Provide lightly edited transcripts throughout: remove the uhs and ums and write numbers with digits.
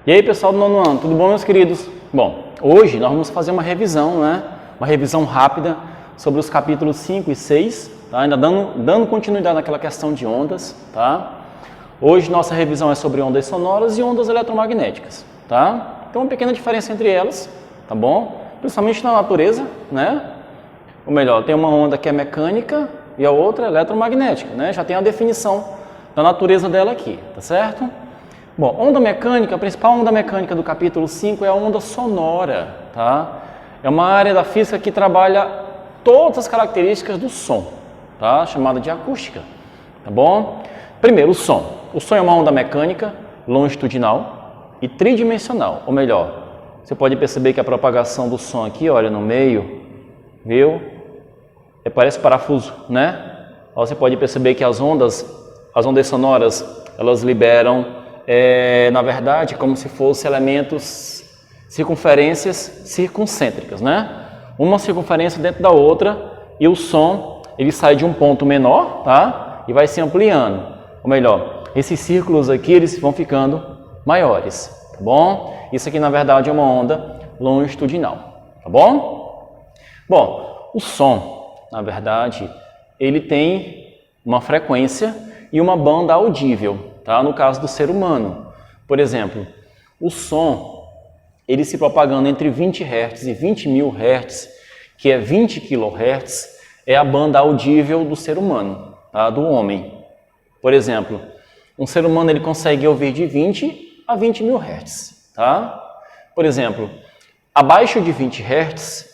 E aí, pessoal do nono ano, tudo bom, meus queridos? Bom, hoje nós vamos fazer uma revisão, Uma revisão rápida sobre os capítulos 5 e 6, tá? Ainda dando continuidade naquela questão de ondas, tá? Hoje nossa revisão é sobre ondas sonoras e ondas eletromagnéticas, tá? Tem uma pequena diferença entre elas, tá bom? Principalmente na natureza, Ou melhor, tem uma onda que é mecânica e a outra é eletromagnética, Já tem a definição da natureza dela aqui, tá certo? Bom, onda mecânica, a principal onda mecânica do capítulo 5 é a onda sonora, tá? É uma área da física que trabalha todas as características do som, tá? Chamada de acústica, tá bom? Primeiro, o som. O som é uma onda mecânica longitudinal e tridimensional, ou melhor, você pode perceber que a propagação do som aqui, olha, no meio, viu? Parece parafuso, Você pode perceber que as ondas sonoras, elas liberam na verdade, como se fossem elementos, circunferências circuncêntricas, Uma circunferência dentro da outra e o som, ele sai de um ponto menor, tá? E vai se ampliando. Ou melhor, esses círculos aqui, eles vão ficando maiores, tá bom? Isso aqui, na verdade, é uma onda longitudinal, tá bom? Bom, o som, na verdade, ele tem uma frequência e uma banda audível. Tá? No caso do ser humano, por exemplo, o som, ele se propagando entre 20 Hz e 20.000 Hz, que é 20 kHz, é a banda audível do ser humano, tá? Do homem. Por exemplo, um ser humano ele consegue ouvir de 20 a 20.000 Hz, tá? Por exemplo, abaixo de 20 Hz,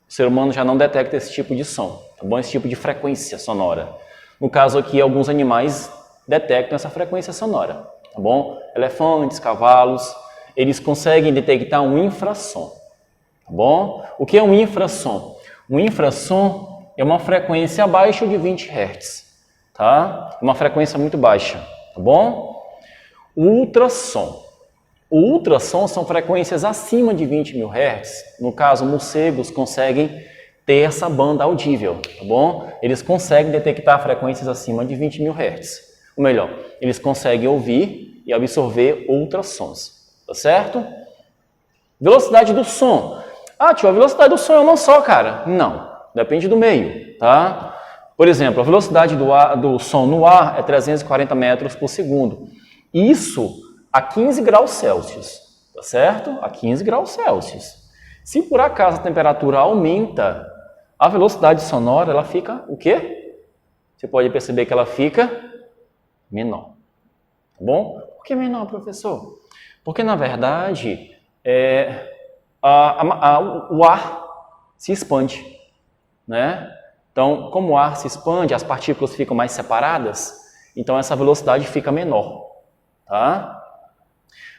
o ser humano já não detecta esse tipo de som, tá bom? Esse tipo de frequência sonora. No caso aqui, alguns animais detectam essa frequência sonora, tá bom? Elefantes, cavalos, eles conseguem detectar um infrassom, tá bom? O que é um infrassom? Um infrassom é uma frequência abaixo de 20 Hz, tá? Uma frequência muito baixa, tá bom? O ultrassom. O ultrassom são frequências acima de 20.000 Hz, no caso, morcegos conseguem ter essa banda audível, tá bom? Eles conseguem detectar frequências acima de 20.000 Hz. Ou melhor, eles conseguem ouvir e absorver ultrassons, tá certo? Velocidade do som. Ah, tio, a velocidade do som é uma só, cara. Não, depende do meio, tá? Por exemplo, a velocidade do som no ar é 340 metros por segundo. Isso a 15 graus Celsius, tá certo? A 15 graus Celsius. Se por acaso a temperatura aumenta, a velocidade sonora, ela fica o quê? Você pode perceber que ela fica menor, tá bom? Por que menor, professor? Porque, na verdade, o ar se expande, Então, como o ar se expande, as partículas ficam mais separadas, então essa velocidade fica menor, tá?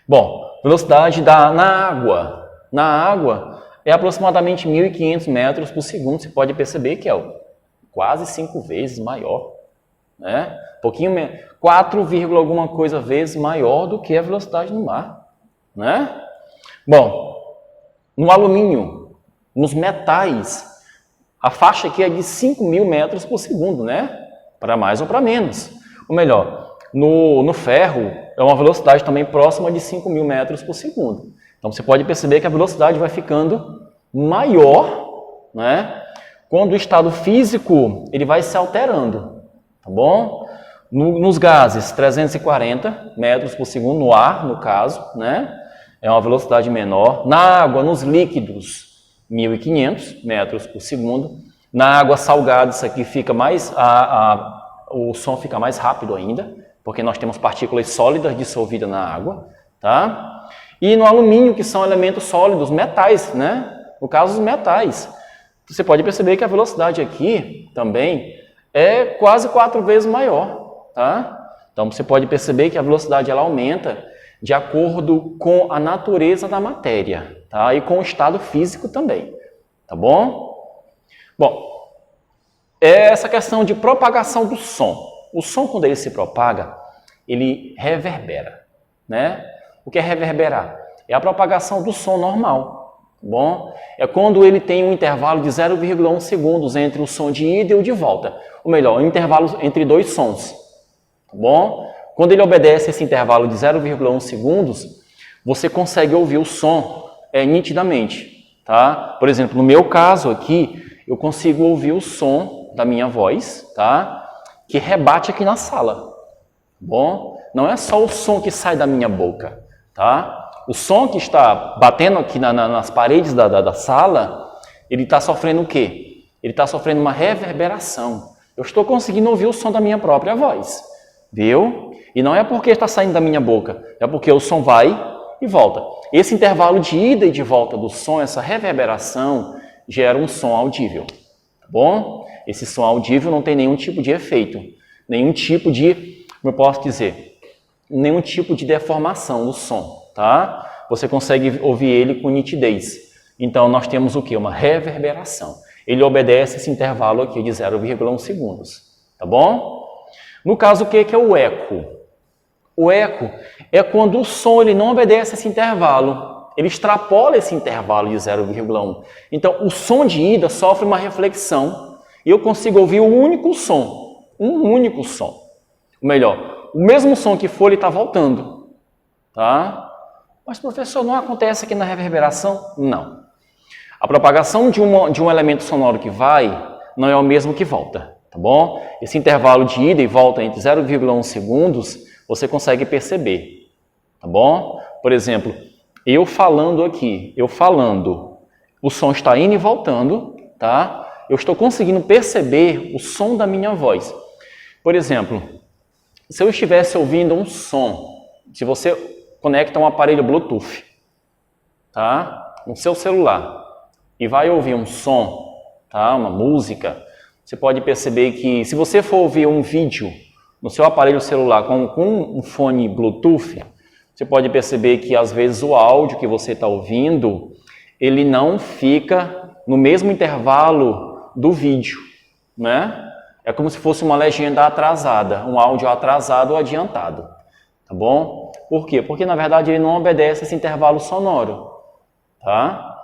Bom, velocidade na água. Na água é aproximadamente 1.500 metros por segundo, você pode perceber que é quase 5 vezes maior, pouquinho menos, 4, alguma coisa vezes maior do que a velocidade no mar, Bom, no alumínio, nos metais, a faixa aqui é de 5.000 metros por segundo, Para mais ou para menos. Ou melhor, no ferro é uma velocidade também próxima de 5.000 metros por segundo. Então você pode perceber que a velocidade vai ficando maior, Quando o estado físico ele vai se alterando, tá bom? Nos gases, 340 metros por segundo, no ar, no caso, É uma velocidade menor. Na água, nos líquidos, 1.500 metros por segundo. Na água salgada, isso aqui fica mais, o som fica mais rápido ainda, porque nós temos partículas sólidas dissolvidas na água, tá? E no alumínio, que são elementos sólidos, metais, No caso, os metais. Você pode perceber que a velocidade aqui também é quase 4 vezes maior. Tá? Então você pode perceber que a velocidade ela aumenta de acordo com a natureza da matéria, tá? E com o estado físico também, tá bom? Bom, essa questão de propagação do som. O som, quando ele se propaga, ele reverbera, O que é reverberar? É a propagação do som normal, tá bom? É quando ele tem um intervalo de 0,1 segundos entre o som de ida e o de volta. Ou melhor, um intervalo entre dois sons. Tá bom? Quando ele obedece esse intervalo de 0,1 segundos, você consegue ouvir o som nitidamente, tá? Por exemplo, no meu caso aqui, eu consigo ouvir o som da minha voz, tá? Que rebate aqui na sala, bom? Não é só o som que sai da minha boca, tá? O som que está batendo aqui nas paredes da sala, ele está sofrendo o quê? Ele está sofrendo uma reverberação. Eu estou conseguindo ouvir o som da minha própria voz, viu? E não é porque está saindo da minha boca, é porque o som vai e volta. Esse intervalo de ida e de volta do som, essa reverberação, gera um som audível, tá bom? Esse som audível não tem nenhum tipo de efeito, nenhum tipo de, como eu posso dizer, nenhum tipo de deformação do som, tá? Você consegue ouvir ele com nitidez. Então, nós temos o quê? Uma reverberação. Ele obedece esse intervalo aqui de 0,1 segundos, tá bom? No caso, o que é o eco? O eco é quando o som ele não obedece esse intervalo, ele extrapola esse intervalo de 0,1. Então, o som de ida sofre uma reflexão e eu consigo ouvir um único som. Ou melhor, o mesmo som que for, ele está voltando, tá? Mas, professor, não acontece aqui na reverberação? Não. A propagação de um elemento sonoro que vai não é o mesmo que volta, tá bom? Esse intervalo de ida e volta entre 0,1 segundos, você consegue perceber, tá bom? Por exemplo, eu falando aqui, o som está indo e voltando, tá? Eu estou conseguindo perceber o som da minha voz. Por exemplo, se eu estivesse ouvindo um som, se você conecta um aparelho Bluetooth, tá? No seu celular, e vai ouvir um som, tá? Uma música, você pode perceber que se você for ouvir um vídeo no seu aparelho celular com um fone Bluetooth, você pode perceber que às vezes o áudio que você está ouvindo, ele não fica no mesmo intervalo do vídeo, né? É como se fosse uma legenda atrasada, um áudio atrasado ou adiantado, tá bom? Por quê? Porque na verdade ele não obedece esse intervalo sonoro, tá?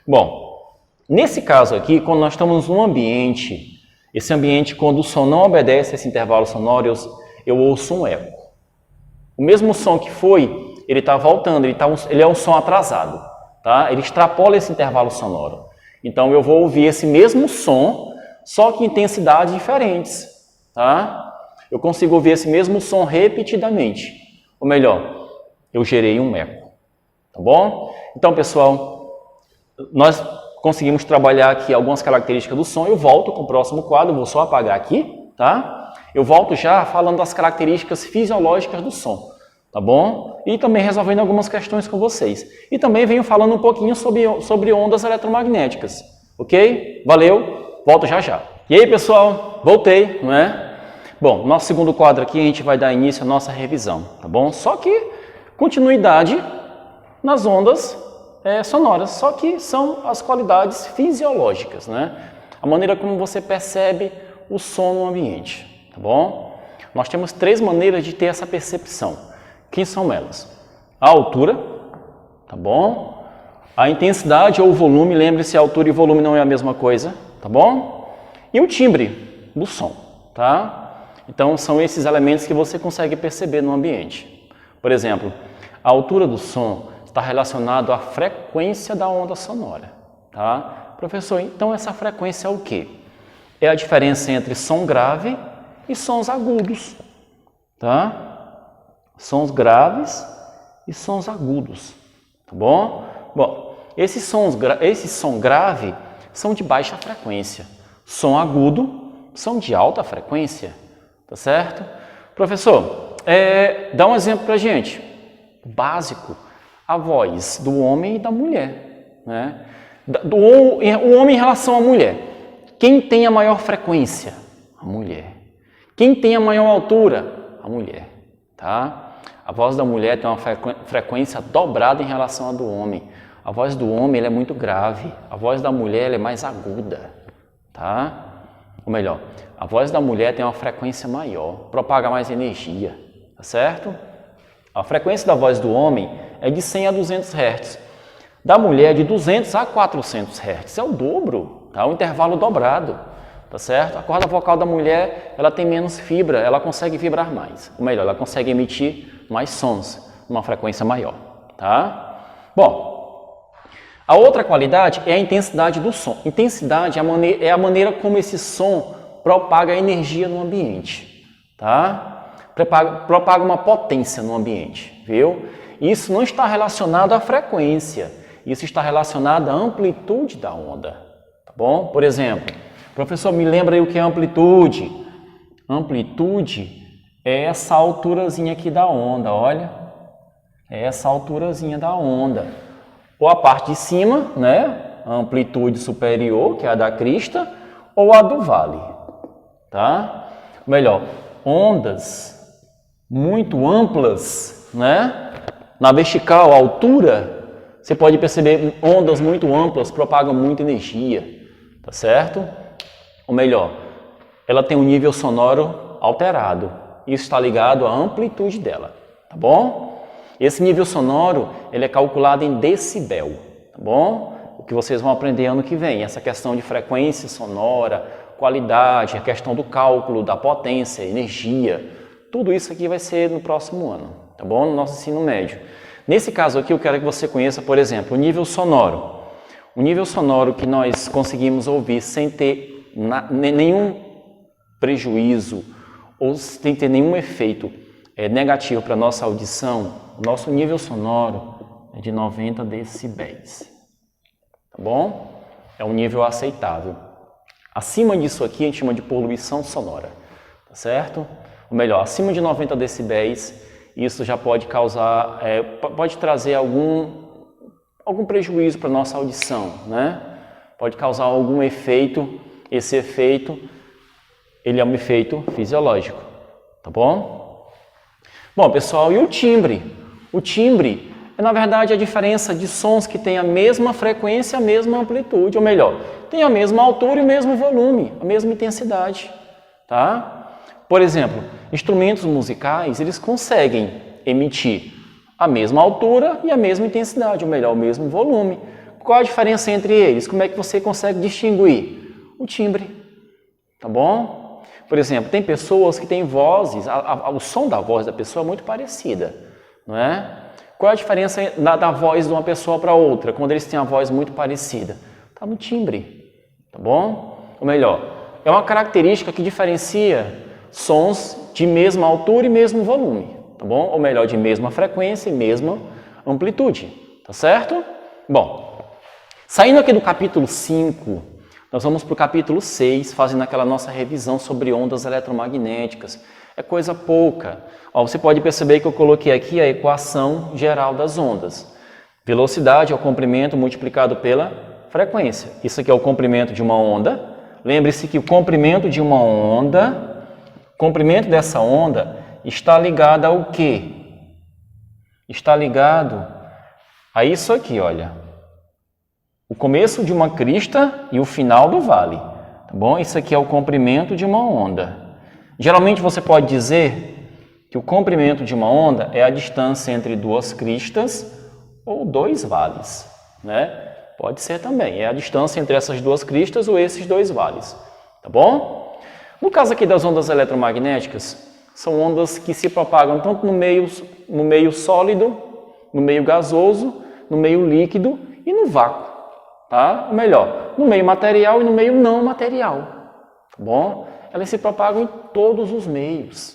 Bom, nesse caso aqui, quando nós estamos num ambiente, esse ambiente, quando o som não obedece esse intervalo sonoro, eu ouço um eco. O mesmo som que foi, ele está voltando, ele é um som atrasado, tá? Ele extrapola esse intervalo sonoro. Então, eu vou ouvir esse mesmo som, só que em intensidades diferentes, tá? Eu consigo ouvir esse mesmo som repetidamente. Ou melhor, eu gerei um eco, tá bom? Então, pessoal, nós conseguimos trabalhar aqui algumas características do som. Eu volto com o próximo quadro, vou só apagar aqui, tá? Eu volto já falando das características fisiológicas do som, tá bom? E também resolvendo algumas questões com vocês. E também venho falando um pouquinho sobre ondas eletromagnéticas, ok? Valeu, volto já já. E aí, pessoal, voltei, não é? Bom, nosso segundo quadro aqui a gente vai dar início à nossa revisão, tá bom? Só que continuidade nas ondas sonoras, só que são as qualidades fisiológicas, né? A maneira como você percebe o som no ambiente, tá bom? Nós temos 3 maneiras de ter essa percepção. Quem são elas? A altura, tá bom? A intensidade ou o volume, lembre-se, altura e volume não é a mesma coisa, tá bom? E o timbre do som, tá? Então, são esses elementos que você consegue perceber no ambiente. Por exemplo, a altura do som está relacionado à frequência da onda sonora, tá? Professor, então essa frequência é o quê? É a diferença entre som grave e sons agudos, tá? Sons graves e sons agudos, tá bom? Bom, esses som grave são de baixa frequência, som agudo são de alta frequência, tá certo? Professor, dá um exemplo pra gente, básico. A voz do homem e da mulher, né? O homem em relação à mulher. Quem tem a maior frequência? A mulher. Quem tem a maior altura? A mulher, tá? A voz da mulher tem uma frequência dobrada em relação à do homem. A voz do homem ela é muito grave, a voz da mulher ela é mais aguda, tá? Ou melhor, a voz da mulher tem uma frequência maior, propaga mais energia, tá certo? A frequência da voz do homem é de 100 a 200 Hz. Da mulher, de 200 a 400 Hz. É o dobro, tá? O intervalo dobrado, tá certo? A corda vocal da mulher, ela tem menos fibra, ela consegue vibrar mais. Ou melhor, ela consegue emitir mais sons, numa frequência maior, tá? Bom, a outra qualidade é a intensidade do som. Intensidade é a maneira como esse som propaga energia no ambiente, tá? Propaga uma potência no ambiente, viu? Isso não está relacionado à frequência, isso está relacionado à amplitude da onda, tá bom? Por exemplo, professor, me lembra aí o que é amplitude? Amplitude é essa alturazinha aqui da onda, olha. É essa alturazinha da onda. Ou a parte de cima, né? A amplitude superior, que é a da crista, ou a do vale, tá? Melhor, ondas muito amplas, né? Na vertical, a altura, você pode perceber ondas muito amplas propagam muita energia, tá certo? Ou melhor, ela tem um nível sonoro alterado. Isso está ligado à amplitude dela, tá bom? Esse nível sonoro, ele é calculado em decibel, tá bom? O que vocês vão aprender ano que vem, essa questão de frequência sonora, qualidade, a questão do cálculo, da potência, energia, tudo isso aqui vai ser no próximo ano, tá bom? No nosso ensino médio. Nesse caso aqui, eu quero que você conheça, por exemplo, o nível sonoro. O nível sonoro que nós conseguimos ouvir sem ter nenhum prejuízo ou sem ter nenhum efeito negativo para a nossa audição, o nosso nível sonoro é de 90 decibéis, tá bom? É um nível aceitável. Acima disso aqui a gente chama de poluição sonora, tá certo? Ou melhor, acima de 90 decibéis, isso já pode causar, pode trazer algum prejuízo para a nossa audição, né? Pode causar algum efeito, esse efeito, ele é um efeito fisiológico, tá bom? Bom, pessoal, e o timbre? O timbre é, na verdade, a diferença de sons que têm a mesma frequência, a mesma amplitude, ou melhor, tem a mesma altura e o mesmo volume, a mesma intensidade, tá? Por exemplo, instrumentos musicais, eles conseguem emitir a mesma altura e a mesma intensidade, ou melhor, o mesmo volume. Qual a diferença entre eles? Como é que você consegue distinguir? O timbre, tá bom? Por exemplo, tem pessoas que têm vozes, o som da voz da pessoa é muito parecida, não é? Qual é a diferença da voz de uma pessoa para outra, quando eles têm a voz muito parecida? Está no timbre, tá bom? Ou melhor, é uma característica que diferencia sons de mesma altura e mesmo volume, tá bom? Ou melhor, de mesma frequência e mesma amplitude, tá certo? Bom, saindo aqui do capítulo 5, nós vamos para o capítulo 6, fazendo aquela nossa revisão sobre ondas eletromagnéticas. É coisa pouca. Ó, você pode perceber que eu coloquei aqui a equação geral das ondas. Velocidade é o comprimento multiplicado pela frequência. Isso aqui é o comprimento de uma onda. Lembre-se que o comprimento de uma onda, o comprimento dessa onda está ligado ao quê? Está ligado a isso aqui, olha. O começo de uma crista e o final do vale, tá bom? Isso aqui é o comprimento de uma onda. Geralmente você pode dizer que o comprimento de uma onda é a distância entre duas cristas ou dois vales, né? Pode ser também, é a distância entre essas duas cristas ou esses dois vales, tá bom? No caso aqui das ondas eletromagnéticas, são ondas que se propagam tanto no meio sólido, no meio gasoso, no meio líquido e no vácuo. Tá? Ou melhor, no meio material e no meio não material, tá bom? Elas se propagam em todos os meios,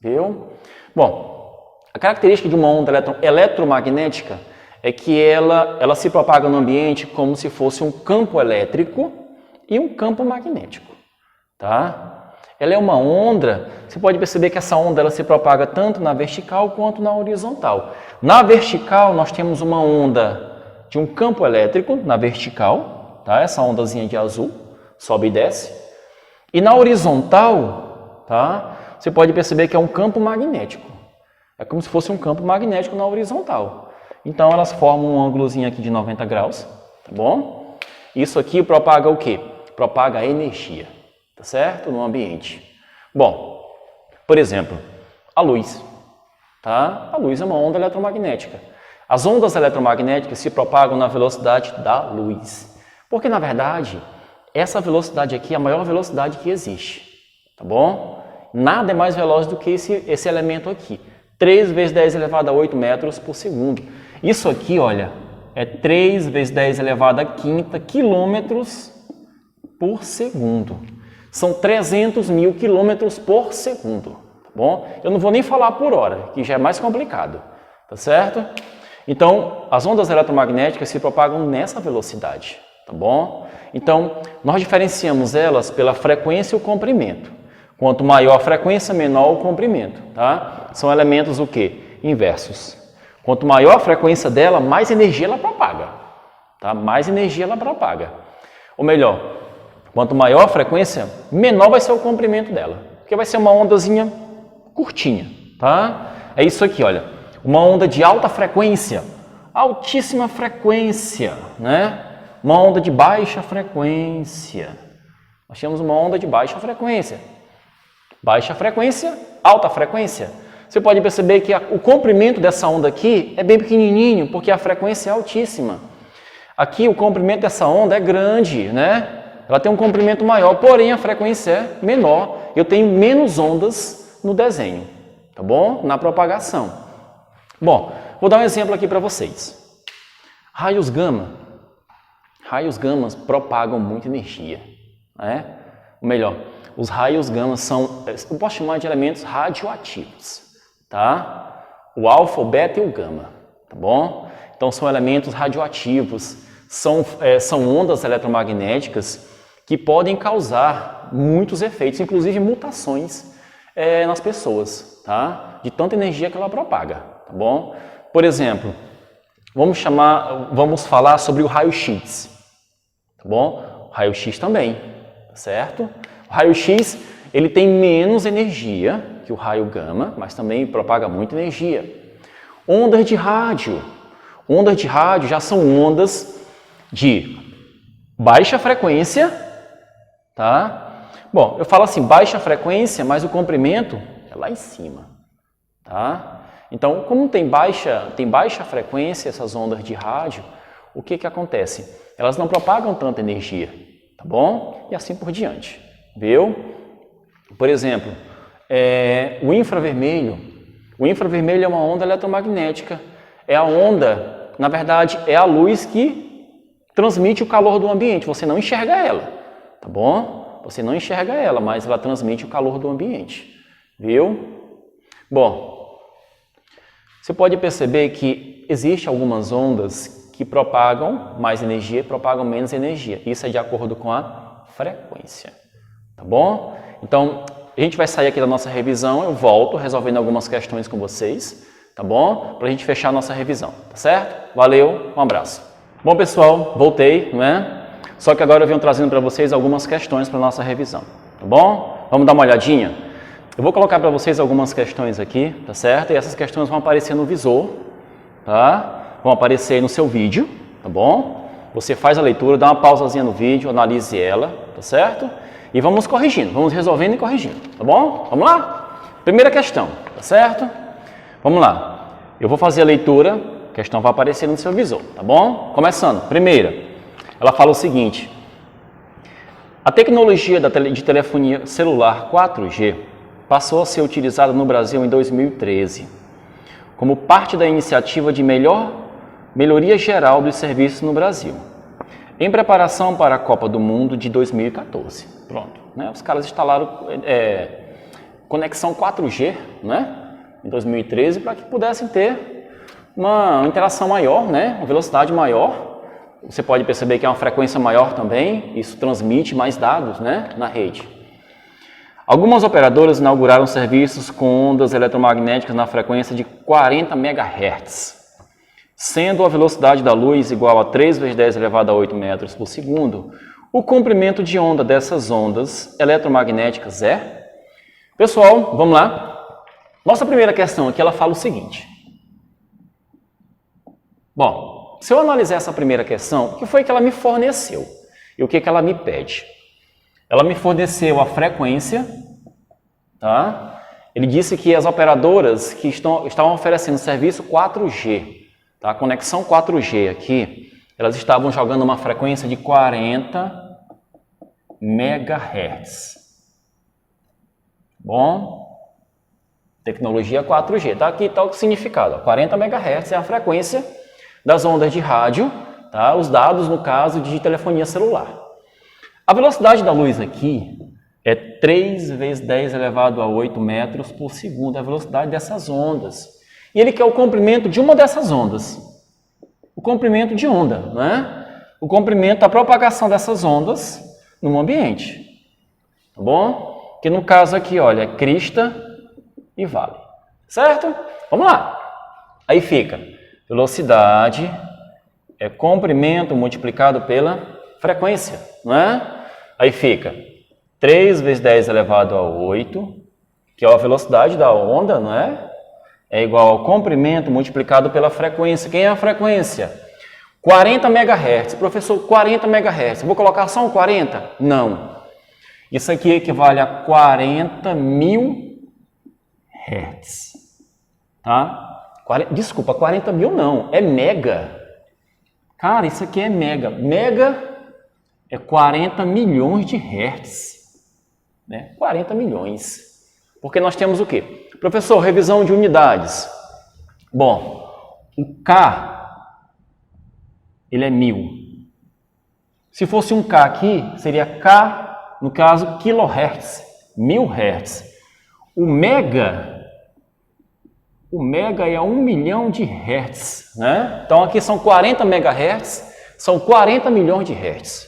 viu? Bom, a característica de uma onda eletromagnética é que ela se propaga no ambiente como se fosse um campo elétrico e um campo magnético, tá? Ela é uma onda, você pode perceber que essa onda ela se propaga tanto na vertical quanto na horizontal. Na vertical nós temos uma onda de um campo elétrico na vertical, tá? Essa ondazinha de azul, sobe e desce. E na horizontal, tá? Você pode perceber que é um campo magnético. É como se fosse um campo magnético na horizontal. Então elas formam um ângulozinho aqui de 90 graus, tá bom? Isso aqui propaga o quê? Propaga energia, tá certo? No ambiente. Bom, por exemplo, a luz, tá? A luz é uma onda eletromagnética. As ondas eletromagnéticas se propagam na velocidade da luz. Porque, na verdade, essa velocidade aqui é a maior velocidade que existe. Tá bom? Nada é mais veloz do que esse elemento aqui. 3 vezes 10 elevado a 8 metros por segundo. Isso aqui, olha, é 3 vezes 10 elevado à quinta quilômetros por segundo. São 300 mil quilômetros por segundo, tá bom? Eu não vou nem falar por hora, que já é mais complicado, tá certo? Então, as ondas eletromagnéticas se propagam nessa velocidade, tá bom? Então, nós diferenciamos elas pela frequência e o comprimento. Quanto maior a frequência, menor o comprimento, tá? São elementos o quê? Inversos. Quanto maior a frequência dela, mais energia ela propaga, tá? Mais energia ela propaga. Ou melhor, quanto maior a frequência, menor vai ser o comprimento dela, porque vai ser uma ondazinha curtinha, tá? É isso aqui, olha, uma onda de alta frequência, altíssima frequência, né? Uma onda de baixa frequência. Nós temos uma onda de baixa frequência. Baixa frequência, alta frequência. Você pode perceber que o comprimento dessa onda aqui é bem pequenininho, porque a frequência é altíssima. Aqui o comprimento dessa onda é grande, né? Ela tem um comprimento maior, porém a frequência é menor. Eu tenho menos ondas no desenho, tá bom? Na propagação. Bom, vou dar um exemplo aqui para vocês. Raios gama. Raios gamas propagam muita energia, né? Ou melhor, os raios gama são, eu posso chamar de elementos radioativos, tá? O alfa, o beta e o gama, tá bom? Então são elementos radioativos, são ondas eletromagnéticas que podem causar muitos efeitos, inclusive mutações nas pessoas, tá? De tanta energia que ela propaga, tá bom? Por exemplo, vamos falar sobre o raio-x, tá bom? O raio-x também, certo? O raio-x, ele tem menos energia que o raio gama, mas também propaga muita energia. Ondas de rádio. Ondas de rádio já são ondas de baixa frequência, tá? Bom, eu falo assim, baixa frequência, mas o comprimento é lá em cima, tá? Então, como tem baixa frequência essas ondas de rádio, o que acontece? Elas não propagam tanta energia, tá bom? E assim por diante, viu? Por exemplo, o infravermelho. O infravermelho é uma onda eletromagnética. É a onda, na verdade, é a luz que transmite o calor do ambiente. Você não enxerga ela, tá bom? Você não enxerga ela, mas ela transmite o calor do ambiente, viu? Bom, você pode perceber que existem algumas ondas que propagam mais energia e propagam menos energia. Isso é de acordo com a frequência, tá bom? Então, a gente vai sair aqui da nossa revisão, eu volto resolvendo algumas questões com vocês, tá bom? Para a gente fechar a nossa revisão, tá certo? Valeu, um abraço. Bom, pessoal, voltei, não é? Só que agora eu venho trazendo para vocês algumas questões para a nossa revisão, tá bom? Vamos dar uma olhadinha? Eu vou colocar para vocês algumas questões aqui, tá certo? E essas questões vão aparecer no visor, tá? Vão aparecer aí no seu vídeo, tá bom? Você faz a leitura, dá uma pausazinha no vídeo, analise ela, tá certo? E vamos corrigindo, vamos resolvendo e corrigindo, tá bom? Vamos lá? Primeira questão, tá certo? Vamos lá. Eu vou fazer a leitura, a questão vai aparecer no seu visor, tá bom? Começando. Primeira, ela fala o seguinte: a tecnologia de telefonia celular 4G passou a ser utilizada no Brasil em 2013, como parte da iniciativa de melhoria geral dos serviços no Brasil, em preparação para a Copa do Mundo de 2014. Pronto, né? Os caras instalaram conexão 4G, né? Em 2013, para que pudessem ter uma interação maior, né? Uma velocidade maior. Você pode perceber que é uma frequência maior também, isso transmite mais dados, né? Na rede. Algumas operadoras inauguraram serviços com ondas eletromagnéticas na frequência de 40 MHz, sendo a velocidade da luz igual a 3 vezes 10 elevado a 8 metros por segundo. O comprimento de onda dessas ondas eletromagnéticas é... Pessoal, vamos lá. Nossa primeira questão aqui, ela fala o seguinte. Bom, se eu analisar essa primeira questão, o que foi que ela me forneceu? E o que ela me pede? Ela me forneceu a frequência, tá? Ele disse que as operadoras que estavam oferecendo serviço 4G, tá? Conexão 4G aqui, elas estavam jogando uma frequência de 40 MHz. Bom, tecnologia 4G, tá? Aqui está o significado. 40 MHz é a frequência das ondas de rádio, tá? Os dados, no caso, de telefonia celular. A velocidade da luz aqui é 3 vezes 10 elevado a 8 metros por segundo, a velocidade dessas ondas. E ele quer o comprimento de uma dessas ondas. O comprimento de onda, né? O comprimento da propagação dessas ondas no ambiente. Tá bom? Que no caso aqui, olha, é crista e vale. Certo? Vamos lá. Aí fica velocidade é comprimento multiplicado pela frequência, não é? Aí fica 3 vezes 10 elevado a 8, que é a velocidade da onda, não é? É igual ao comprimento multiplicado pela frequência. Quem é a frequência? 40 MHz. Professor, 40 MHz. Vou colocar só um 40? Não. Isso aqui equivale a 40.000 Hz. Tá? Desculpa, 40 mil não. É mega. Cara, isso aqui é mega. Mega é 40 milhões de Hertz. Né? 40 milhões. Porque nós temos o quê? Professor, revisão de unidades. Bom, o K, ele é 1000. Se fosse um K aqui, seria K, no caso, kHz, 1000 Hz. O mega é 1 milhão de Hertz, né? Então aqui são 40 MHz, são 40 milhões de Hertz.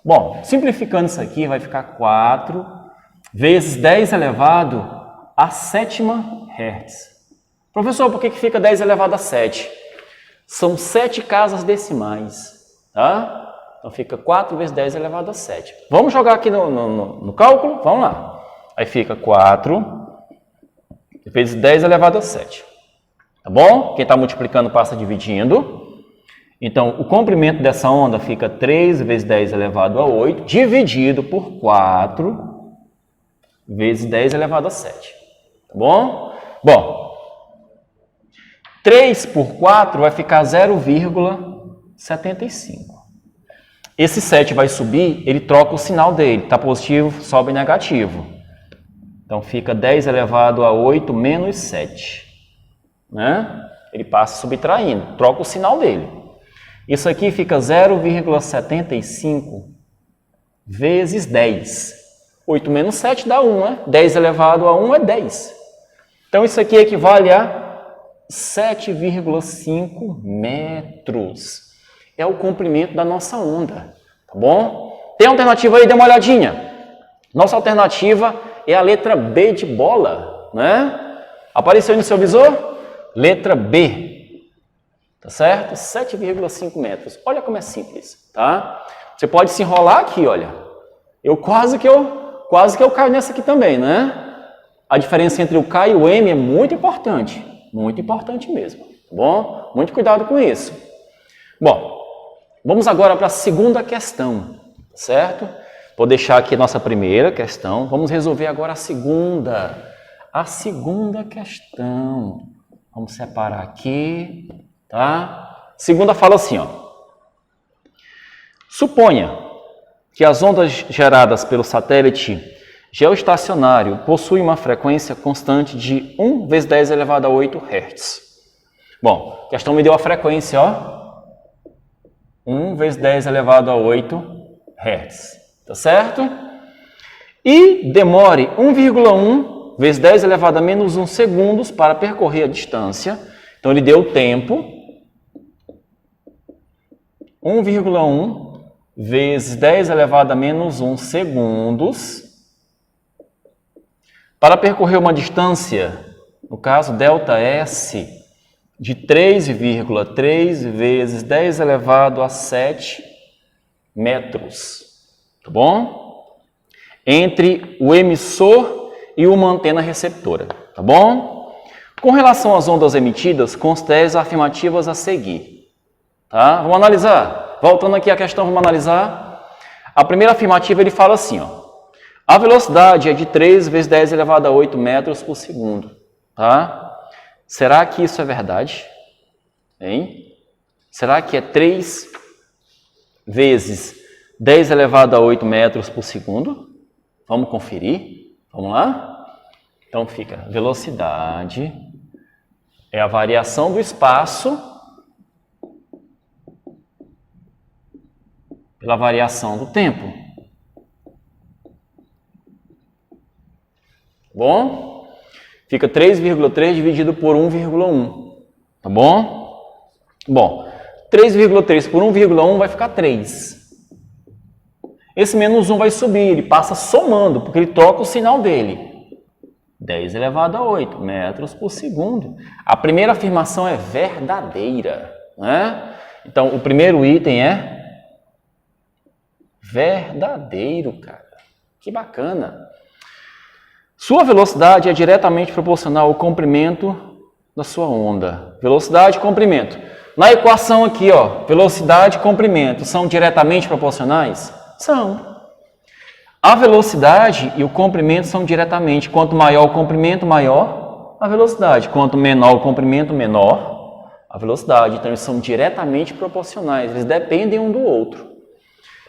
Bom, simplificando isso aqui, vai ficar 4 vezes 10 elevado a sétima Hertz. Professor, por que fica 10 elevado a 7? São 7 casas decimais, tá? Então fica 4 vezes 10 elevado a 7. Vamos jogar aqui no cálculo? Vamos lá. Aí fica 4 vezes 10 elevado a 7. Tá bom? Quem está multiplicando passa dividindo. Então, o comprimento dessa onda fica 3 vezes 10 elevado a 8, dividido por 4 vezes 10 elevado a 7. Tá bom? Bom, 3 por 4 vai ficar 0,75. Esse 7 vai subir, ele troca o sinal dele. Está positivo, sobe negativo. Então, fica 10 elevado a 8 menos 7. Né? Ele passa subtraindo, troca o sinal dele. Isso aqui fica 0,75 vezes 10. 8 menos 7 dá 1, né? 10 elevado a 1 é 10. Então, isso aqui equivale a 7,5 metros. É o comprimento da nossa onda, tá bom? Tem alternativa aí? Dê uma olhadinha. Nossa alternativa é a letra B de bola, né? Apareceu aí no seu visor? Letra B. Tá certo? 7,5 metros. Olha como é simples, tá? Você pode se enrolar aqui, olha. Quase que eu caio nessa aqui também, né? A diferença entre o K e o M é muito importante mesmo, tá bom? Muito cuidado com isso. Bom, vamos agora para a segunda questão, certo? Vou deixar aqui a nossa primeira questão. Vamos resolver agora a segunda questão. Vamos separar aqui. Tá? Segunda fala assim, ó. Suponha que as ondas geradas pelo satélite geoestacionário possuem uma frequência constante de 1 vezes 10 elevado a 8 Hz. Bom, a questão me deu a frequência, ó. 1 vezes 10 elevado a 8 Hz. Tá certo? E demore 1,1 vezes 10 elevado a menos 1 segundos para percorrer a distância. Então, ele deu o tempo. 1,1 vezes 10 elevado a menos 1 segundos para percorrer uma distância, no caso ΔS, de 3,3 vezes 10 elevado a 7 metros. Tá bom? Entre o emissor e uma antena receptora. Tá bom? Com relação às ondas emitidas, considere as afirmativas a seguir. Tá? Vamos analisar. Voltando aqui à questão, vamos analisar. A primeira afirmativa, ele fala assim, ó. A velocidade é de 3 vezes 10 elevado a 8 metros por segundo. Tá? Será que isso é verdade? Hein? Será que é 3 vezes 10 elevado a 8 metros por segundo? Vamos conferir? Vamos lá? Então fica, velocidade é a variação do espaço pela variação do tempo. Bom? Fica 3,3 dividido por 1,1. Tá bom? Bom, 3,3 por 1,1 vai ficar 3. Esse menos 1 vai subir, ele passa somando, porque ele troca o sinal dele. 10 elevado a 8 metros por segundo. A primeira afirmação é verdadeira, né? Então, o primeiro item é verdadeiro, cara. Que bacana. Sua velocidade é diretamente proporcional ao comprimento da sua onda. Velocidade e comprimento. Na equação aqui, ó, velocidade e comprimento são diretamente proporcionais? São. A velocidade e o comprimento são diretamente. Quanto maior o comprimento, maior a velocidade. Quanto menor o comprimento, menor a velocidade. Então, eles são diretamente proporcionais. Eles dependem um do outro.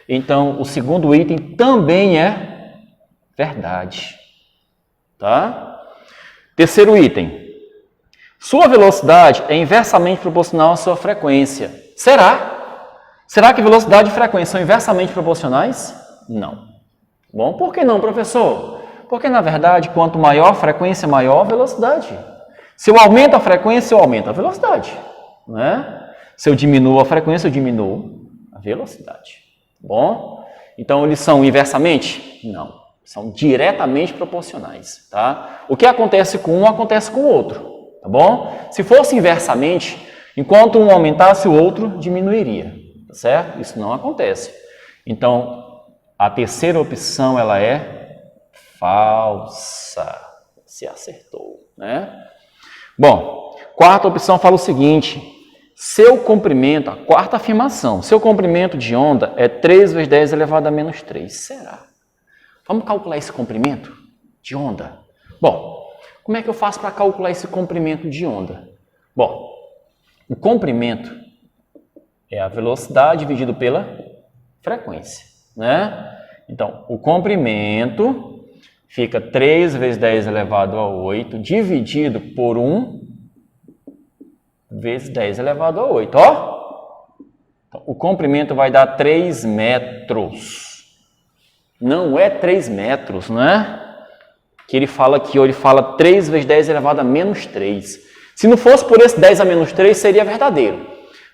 Então, o segundo item também é verdade. Tá? Terceiro item. Sua velocidade é inversamente proporcional à sua frequência. Será? Será que velocidade e frequência são inversamente proporcionais? Não. Bom, por que não, professor? Porque, na verdade, quanto maior a frequência, maior a velocidade. Se eu aumento a frequência, eu aumento a velocidade. Né? Se eu diminuo a frequência, eu diminuo a velocidade. Bom, então eles são inversamente? Não. São diretamente proporcionais. Tá? O que acontece com um, acontece com o outro. Tá bom? Se fosse inversamente, enquanto um aumentasse, o outro diminuiria. Tá certo? Isso não acontece. Então, a terceira opção, ela é falsa. Se acertou, né? Bom, quarta opção fala o seguinte. Seu comprimento, a quarta afirmação, seu comprimento de onda é 3 vezes 10 elevado a menos 3. Será? Vamos calcular esse comprimento de onda? Bom, como é que eu faço para calcular esse comprimento de onda? Bom, o comprimento é a velocidade dividido pela frequência, né? Então, o comprimento fica 3 vezes 10 elevado a 8 dividido por 1 vezes 10 elevado a 8. Ó! Então, o comprimento vai dar 3 metros. Não é 3 metros, não é? Que ele fala aqui, ele fala 3 vezes 10 elevado a menos 3. Se não fosse por esse 10 a menos 3, seria verdadeiro.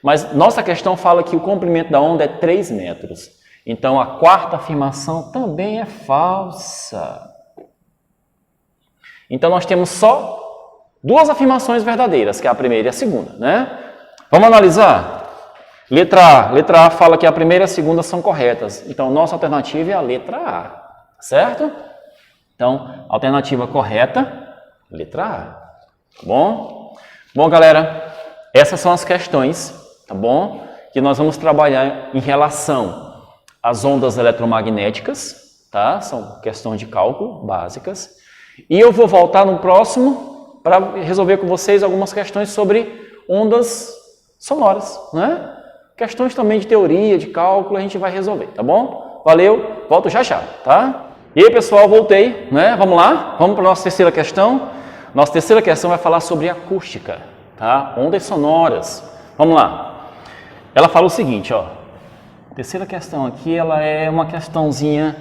Mas nossa questão fala que o comprimento da onda é 3 metros. Então, a quarta afirmação também é falsa. Então, nós temos só duas afirmações verdadeiras, que é a primeira e a segunda, né? Vamos analisar? Letra A fala que a primeira e a segunda são corretas. Então, nossa alternativa é a letra A, certo? Então, alternativa correta, letra A. Tá bom? Bom, galera, essas são as questões, tá bom? Que nós vamos trabalhar em relação às ondas eletromagnéticas, tá? São questões de cálculo básicas. E eu vou voltar no próximo para resolver com vocês algumas questões sobre ondas sonoras, né? Questões também de teoria, de cálculo, a gente vai resolver, tá bom? Valeu, volto já já, tá? E aí, pessoal, voltei, né? Vamos lá? Vamos para a nossa terceira questão. Nossa terceira questão vai falar sobre acústica, tá? Ondas sonoras. Vamos lá. Ela fala o seguinte, ó. A terceira questão aqui, ela é uma questãozinha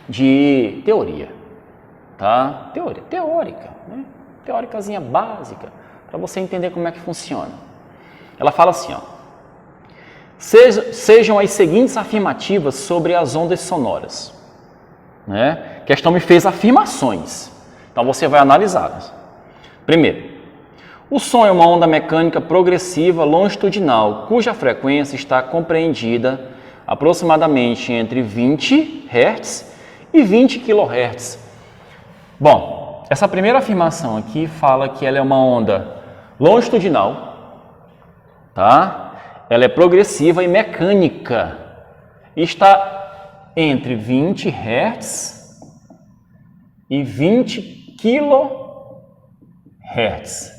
de teoria, tá? Teórica, né? Teóricazinha básica, para você entender como é que funciona. Ela fala assim, ó. Sejam as seguintes afirmativas sobre as ondas sonoras. Né? A questão me fez afirmações, então você vai analisá-las. Primeiro, o som é uma onda mecânica progressiva longitudinal, cuja frequência está compreendida aproximadamente entre 20 Hz e 20 kHz. Bom, essa primeira afirmação aqui fala que ela é uma onda longitudinal, tá? Ela é progressiva e mecânica. Está entre 20 Hz e 20 kHz.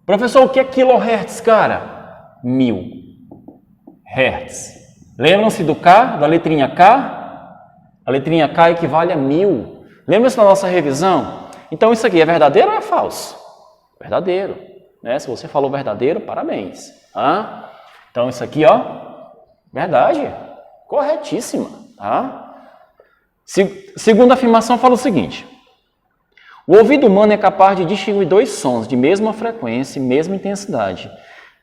Professor, o que é kHz, cara? 1000 Hz. Lembram-se do K, da letrinha K? A letrinha K equivale a 1000. Lembram-se da nossa revisão? Então isso aqui é verdadeiro ou é falso? Verdadeiro. Né? Se você falou verdadeiro, parabéns. Ah? Então isso aqui, ó, verdade. Corretíssima, tá? Segunda afirmação fala o seguinte: o ouvido humano é capaz de distinguir dois sons de mesma frequência e mesma intensidade,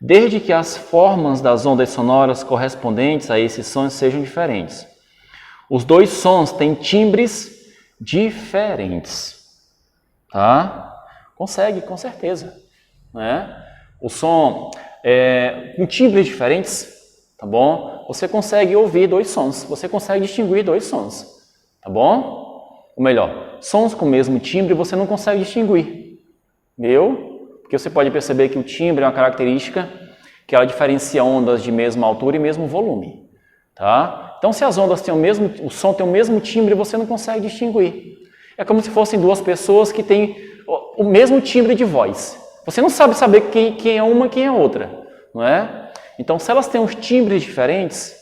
desde que as formas das ondas sonoras correspondentes a esses sons sejam diferentes. Os dois sons têm timbres diferentes, tá? Consegue, com certeza, né? O som com timbres diferentes, tá bom? Você consegue ouvir dois sons, você consegue distinguir dois sons, tá bom? Ou melhor, sons com o mesmo timbre você não consegue distinguir, viu? Porque você pode perceber que o timbre é uma característica que ela diferencia ondas de mesma altura e mesmo volume, tá? Então, se as ondas têm o som tem o mesmo timbre, você não consegue distinguir. É como se fossem duas pessoas que têm o mesmo timbre de voz. Você não sabe saber quem é uma e quem é outra, não é? Então, se elas têm os timbres diferentes,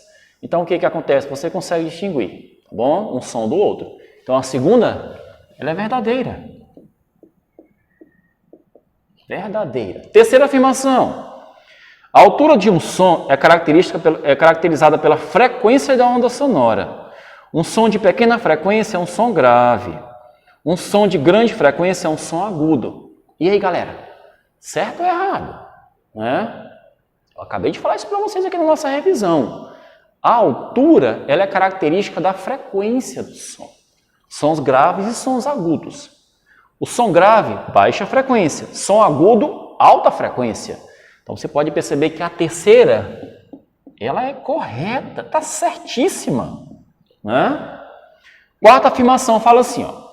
então o que acontece? Você consegue distinguir, tá bom? Um som do outro. Então, a segunda, ela é verdadeira. Verdadeira. Terceira afirmação. A altura de um som é caracterizada pela frequência da onda sonora. Um som de pequena frequência é um som grave. Um som de grande frequência é um som agudo. E aí, galera? Certo ou errado? Né? Eu acabei de falar isso para vocês aqui na nossa revisão. A altura, ela é característica da frequência do som. Sons graves e sons agudos. O som grave, baixa frequência. Som agudo, alta frequência. Então, você pode perceber que a terceira, ela é correta, está certíssima. Né? Quarta afirmação fala assim, ó.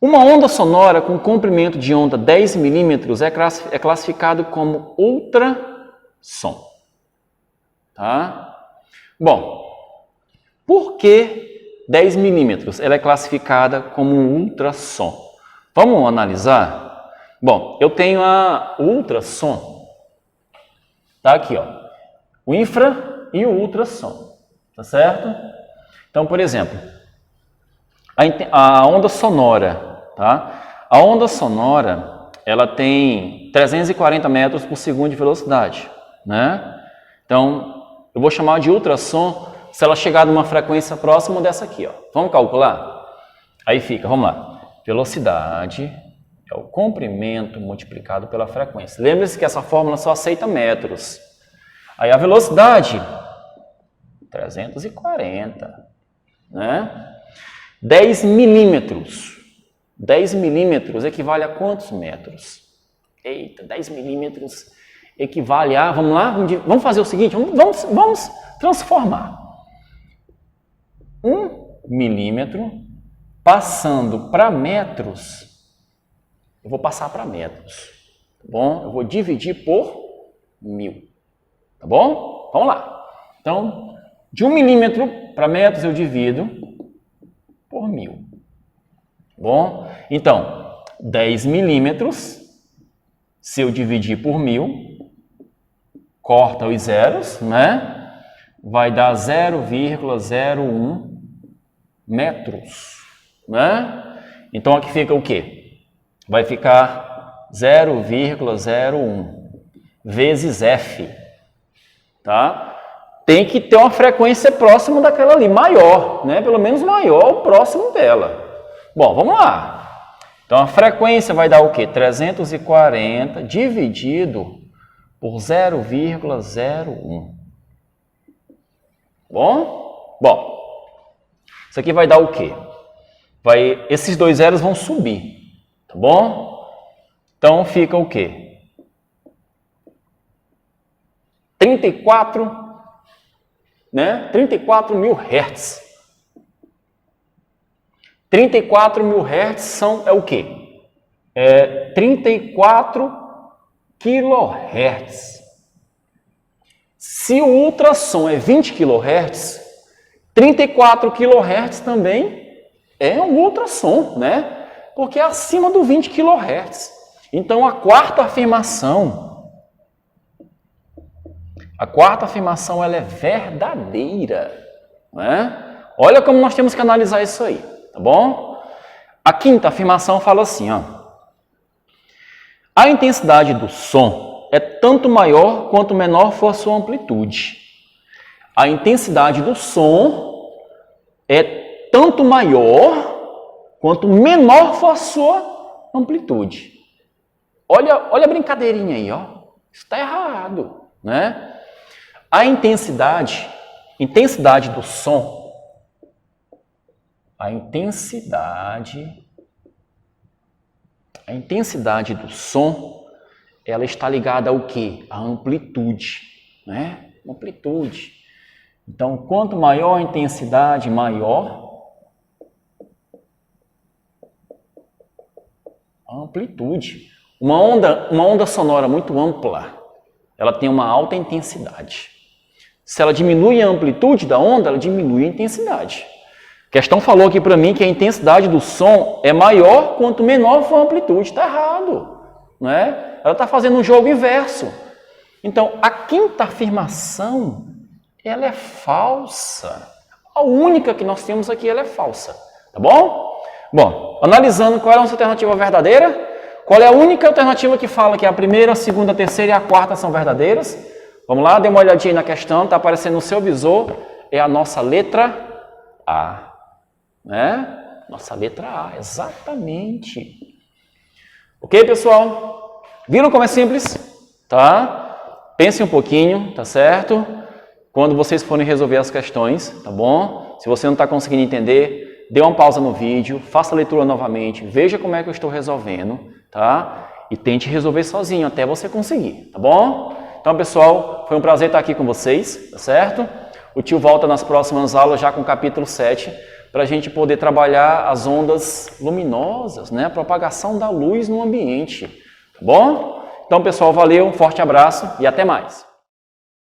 Uma onda sonora com comprimento de onda 10 milímetros é classificado como ultrassom. Tá? Bom, por que 10 milímetros ela é classificada como um ultrassom? Vamos analisar? Bom, eu tenho a ultrassom. Tá aqui, ó. O infra e o ultrassom. Tá certo? Então, por exemplo, a onda sonora. Tá? A onda sonora, ela tem 340 metros por segundo de velocidade, né? Então, eu vou chamar de ultrassom se ela chegar numa frequência próxima dessa aqui, ó. Vamos calcular? Aí fica, vamos lá. Velocidade é o comprimento multiplicado pela frequência. Lembre-se que essa fórmula só aceita metros. Aí a velocidade, 340, né? 10 milímetros. 10 milímetros equivale a quantos metros? Eita, 10 milímetros equivale a... Vamos lá? Vamos fazer o seguinte, vamos transformar. 1 milímetro passando para metros. Eu vou passar para metros. Tá bom? Eu vou dividir por 1000. Tá bom? Vamos lá. Então, de 1 milímetro para metros eu divido por 1000. Bom, então, 10 milímetros, se eu dividir por 1000, corta os zeros, né? Vai dar 0,01 metros, né? Então, aqui fica o quê? Vai ficar 0,01 vezes F, tá? Tem que ter uma frequência próxima daquela ali, maior, né? Pelo menos maior ou próximo dela. Bom, vamos lá. Então, a frequência vai dar o quê? 340 dividido por 0,01. Bom? Bom, isso aqui vai dar o quê? Esses dois zeros vão subir, tá bom? Então, fica o quê? 34 mil Hz. 34 mil Hz é o quê? 34 kHz. Se o ultrassom é 20 kHz, 34 kHz também é um ultrassom, né? Porque é acima do 20 kHz. Então, a quarta afirmação ela é verdadeira, né? Olha como nós temos que analisar isso aí. Tá bom? A quinta afirmação fala assim, ó. A intensidade do som é tanto maior quanto menor for a sua amplitude. A intensidade do som é tanto maior quanto menor for a sua amplitude. Olha a brincadeirinha aí, ó. Isso está errado, né? A intensidade do som, a intensidade do som, ela está ligada ao quê? À amplitude, né? Amplitude. Então, quanto maior a intensidade, maior a amplitude. Uma onda sonora muito ampla, ela tem uma alta intensidade. Se ela diminui a amplitude da onda, ela diminui a intensidade. A questão falou aqui para mim que a intensidade do som é maior quanto menor for a amplitude. Está errado, não é? Ela está fazendo um jogo inverso. Então, a quinta afirmação, ela é falsa. A única que nós temos aqui, ela é falsa. Tá bom? Bom, analisando qual é a nossa alternativa verdadeira, qual é a única alternativa que fala que a primeira, a segunda, a terceira e a quarta são verdadeiras? Vamos lá, dê uma olhadinha aí na questão, está aparecendo no seu visor, é a nossa letra A. Né? Nossa letra A, exatamente. Ok, pessoal? Viram como é simples? Tá? Pensem um pouquinho, tá certo? Quando vocês forem resolver as questões, tá bom? Se você não está conseguindo entender, dê uma pausa no vídeo, faça a leitura novamente, veja como é que eu estou resolvendo, tá? E tente resolver sozinho até você conseguir, tá bom? Então, pessoal, foi um prazer estar aqui com vocês, tá certo? O tio volta nas próximas aulas já com o capítulo 7, para a gente poder trabalhar as ondas luminosas, né? A propagação da luz no ambiente, tá bom? Então, pessoal, valeu, um forte abraço e até mais!